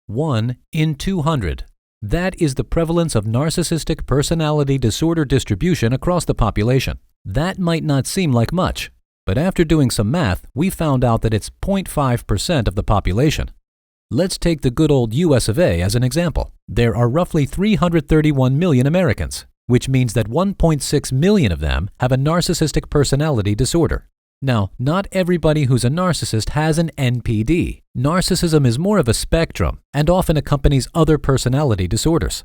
1 in 200. That is the prevalence of narcissistic personality disorder distribution across the population. That might not seem like much, but after doing some math, we found out that it's 0.5% of the population. Let's take the good old US of A as an example. There are roughly 331 million Americans, which means that 1.6 million of them have a narcissistic personality disorder. Now, not everybody who's a narcissist has an NPD. Narcissism is more of a spectrum and often accompanies other personality disorders.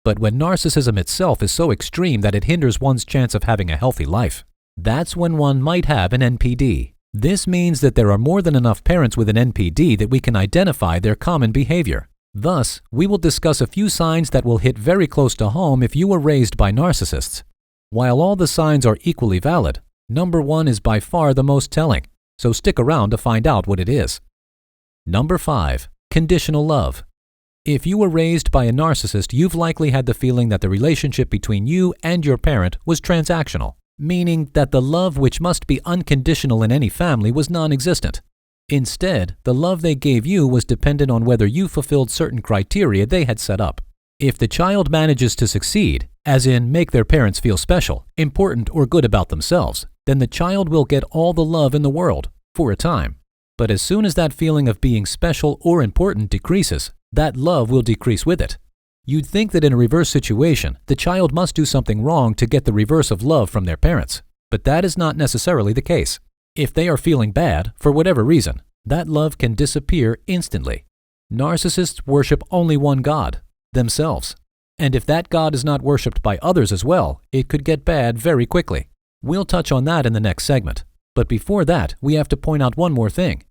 But when narcissism itself is so extreme that it hinders one's chance of having a healthy life, that's when one might have an NPD. This means that there are more than enough parents with an NPD that we can identify their common behavior. Thus, we will discuss a few signs that will hit very close to home if you were raised by narcissists. While all the signs are equally valid, number 1 is by far the most telling, so stick around to find out what it is. Number 5. Conditional love. If you were raised by a narcissist, you've likely had the feeling that the relationship between you and your parent was transactional, meaning that the love which must be unconditional in any family was non-existent. Instead, the love they gave you was dependent on whether you fulfilled certain criteria they had set up. If the child manages to succeed, as in make their parents feel special, important, or good about themselves, then the child will get all the love in the world, for a time. But as soon as that feeling of being special or important decreases, that love will decrease with it. You'd think that in a reverse situation, the child must do something wrong to get the reverse of love from their parents, but that is not necessarily the case. If they are feeling bad, for whatever reason, that love can disappear instantly. Narcissists worship only one God, themselves. And if that God is not worshipped by others as well, it could get bad very quickly. We'll touch on that in the next segment. But before that, we have to point out one more thing.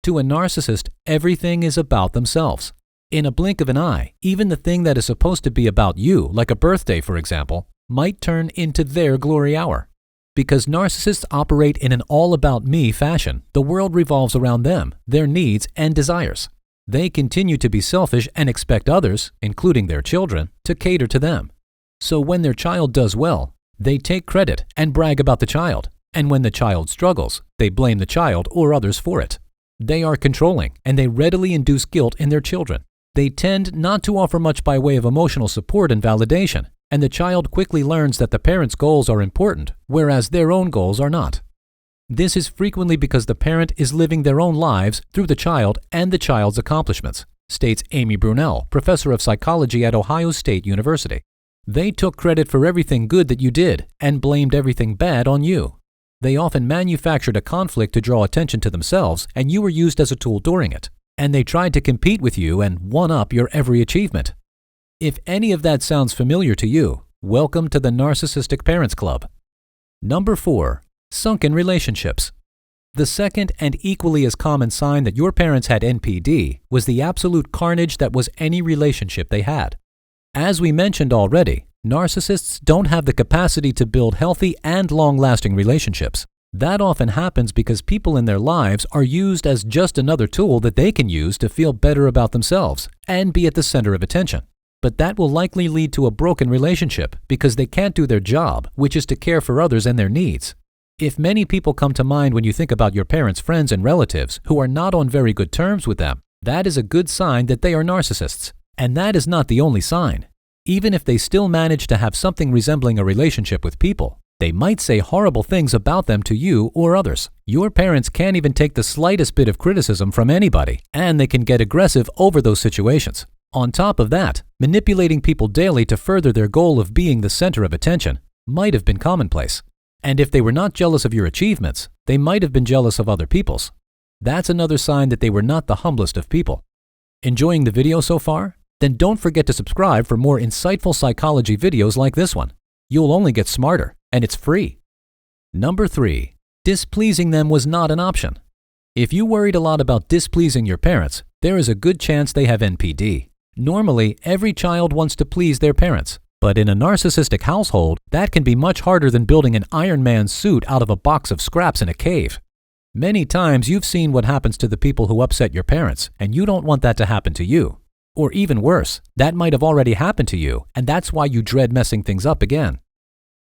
To a narcissist, everything is about themselves. In a blink of an eye, even the thing that is supposed to be about you, like a birthday for example, might turn into their glory hour. Because narcissists operate in an all-about-me fashion, the world revolves around them, their needs and desires. They continue to be selfish and expect others, including their children, to cater to them. So when their child does well, they take credit and brag about the child. And when the child struggles, they blame the child or others for it. They are controlling, and they readily induce guilt in their children. They tend not to offer much by way of emotional support and validation, and the child quickly learns that the parent's goals are important, whereas their own goals are not. This is frequently because the parent is living their own lives through the child and the child's accomplishments, states Amy Brunell, professor of psychology at Ohio State University. They took credit for everything good that you did and blamed everything bad on you. They often manufactured a conflict to draw attention to themselves, and you were used as a tool during it. And they tried to compete with you and one-up your every achievement. If any of that sounds familiar to you, welcome to the Narcissistic Parents Club. Number 4. Sunken relationships. The second and equally as common sign that your parents had NPD was the absolute carnage that was any relationship they had. As we mentioned already, narcissists don't have the capacity to build healthy and long-lasting relationships. That often happens because people in their lives are used as just another tool that they can use to feel better about themselves and be at the center of attention. But that will likely lead to a broken relationship because they can't do their job, which is to care for others and their needs. If many people come to mind when you think about your parents' friends and relatives who are not on very good terms with them, that is a good sign that they are narcissists. And that is not the only sign. Even if they still manage to have something resembling a relationship with people, they might say horrible things about them to you or others. Your parents can't even take the slightest bit of criticism from anybody, and they can get aggressive over those situations. On top of that, manipulating people daily to further their goal of being the center of attention might have been commonplace. And if they were not jealous of your achievements, they might have been jealous of other people's. That's another sign that they were not the humblest of people. Enjoying the video so far? Then don't forget to subscribe for more insightful psychology videos like this one. You'll only get smarter, and it's free. Number 3. Displeasing them was not an option. If you worried a lot about displeasing your parents, there is a good chance they have NPD. Normally, every child wants to please their parents, but in a narcissistic household, that can be much harder than building an Iron Man suit out of a box of scraps in a cave. Many times you've seen what happens to the people who upset your parents, and you don't want that to happen to you. Or even worse, that might have already happened to you, and that's why you dread messing things up again.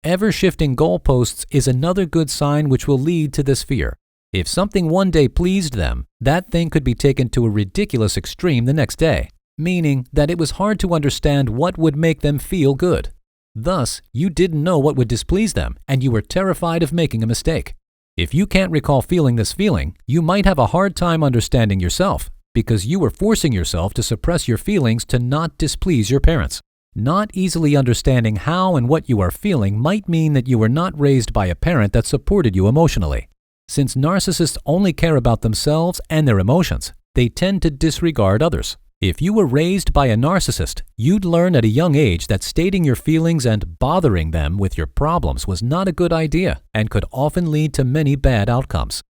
Ever-shifting goalposts is another good sign which will lead to this fear. If something one day pleased them, that thing could be taken to a ridiculous extreme the next day. meaning that it was hard to understand what would make them feel good. Thus, you didn't know what would displease them, and you were terrified of making a mistake. If you can't recall feeling this feeling, you might have a hard time understanding yourself, because you were forcing yourself to suppress your feelings to not displease your parents. Not easily understanding how and what you are feeling might mean that you were not raised by a parent that supported you emotionally. Since narcissists only care about themselves and their emotions, they tend to disregard others. If you were raised by a narcissist, you'd learn at a young age that stating your feelings and bothering them with your problems was not a good idea and could often lead to many bad outcomes.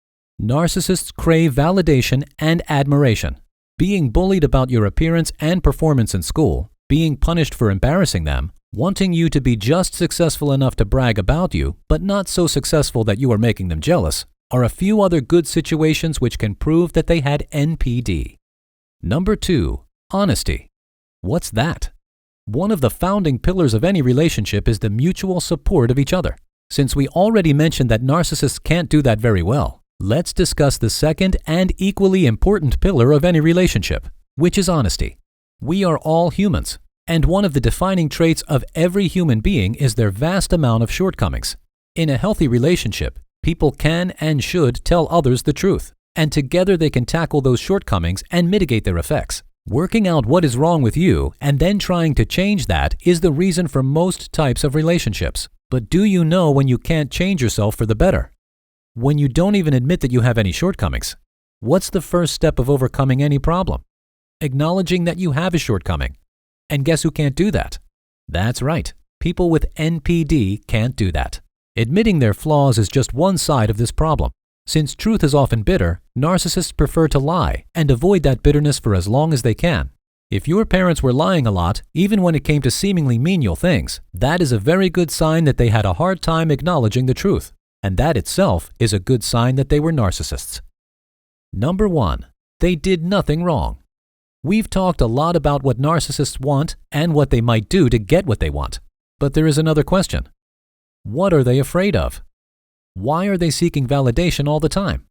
Narcissists crave validation and admiration. Being bullied about your appearance and performance in school, being punished for embarrassing them, wanting you to be just successful enough to brag about you, but not so successful that you are making them jealous, are a few other good situations which can prove that they had NPD. Number 2, honesty. What's that? One of the founding pillars of any relationship is the mutual support of each other. Since we already mentioned that narcissists can't do that very well, let's discuss the second and equally important pillar of any relationship, which is honesty. We are all humans, and one of the defining traits of every human being is their vast amount of shortcomings. In a healthy relationship, people can and should tell others the truth, and together they can tackle those shortcomings and mitigate their effects. Working out what is wrong with you and then trying to change that is the reason for most types of relationships. But do you know when you can't change yourself for the better? When you don't even admit that you have any shortcomings. What's the first step of overcoming any problem? Acknowledging that you have a shortcoming. And guess who can't do that? That's right. People with NPD can't do that. Admitting their flaws is just one side of this problem. Since truth is often bitter, narcissists prefer to lie and avoid that bitterness for as long as they can. If your parents were lying a lot, even when it came to seemingly menial things, that is a very good sign that they had a hard time acknowledging the truth. And that itself is a good sign that they were narcissists. Number 1, they did nothing wrong. We've talked a lot about what narcissists want and what they might do to get what they want. But there is another question. What are they afraid of? Why are they seeking validation all the time?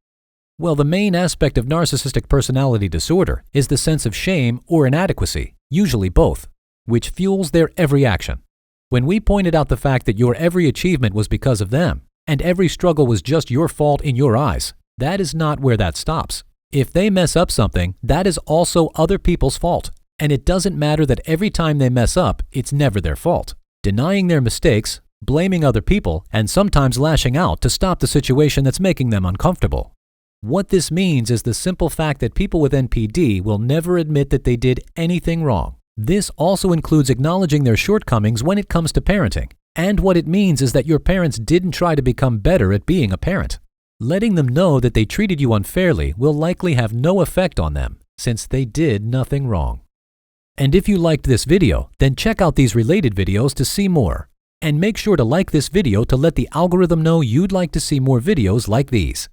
Well, the main aspect of narcissistic personality disorder is the sense of shame or inadequacy, usually both, which fuels their every action. When we pointed out the fact that your every achievement was because of them, and every struggle was just your fault in your eyes, that is not where that stops. If they mess up something, that is also other people's fault, and it doesn't matter that every time they mess up, it's never their fault. Denying their mistakes, blaming other people, and sometimes lashing out to stop the situation that's making them uncomfortable. What this means is the simple fact that people with NPD will never admit that they did anything wrong. This also includes acknowledging their shortcomings when it comes to parenting. And what it means is that your parents didn't try to become better at being a parent. Letting them know that they treated you unfairly will likely have no effect on them, since they did nothing wrong. And if you liked this video, then check out these related videos to see more. And make sure to like this video to let the algorithm know you'd like to see more videos like these.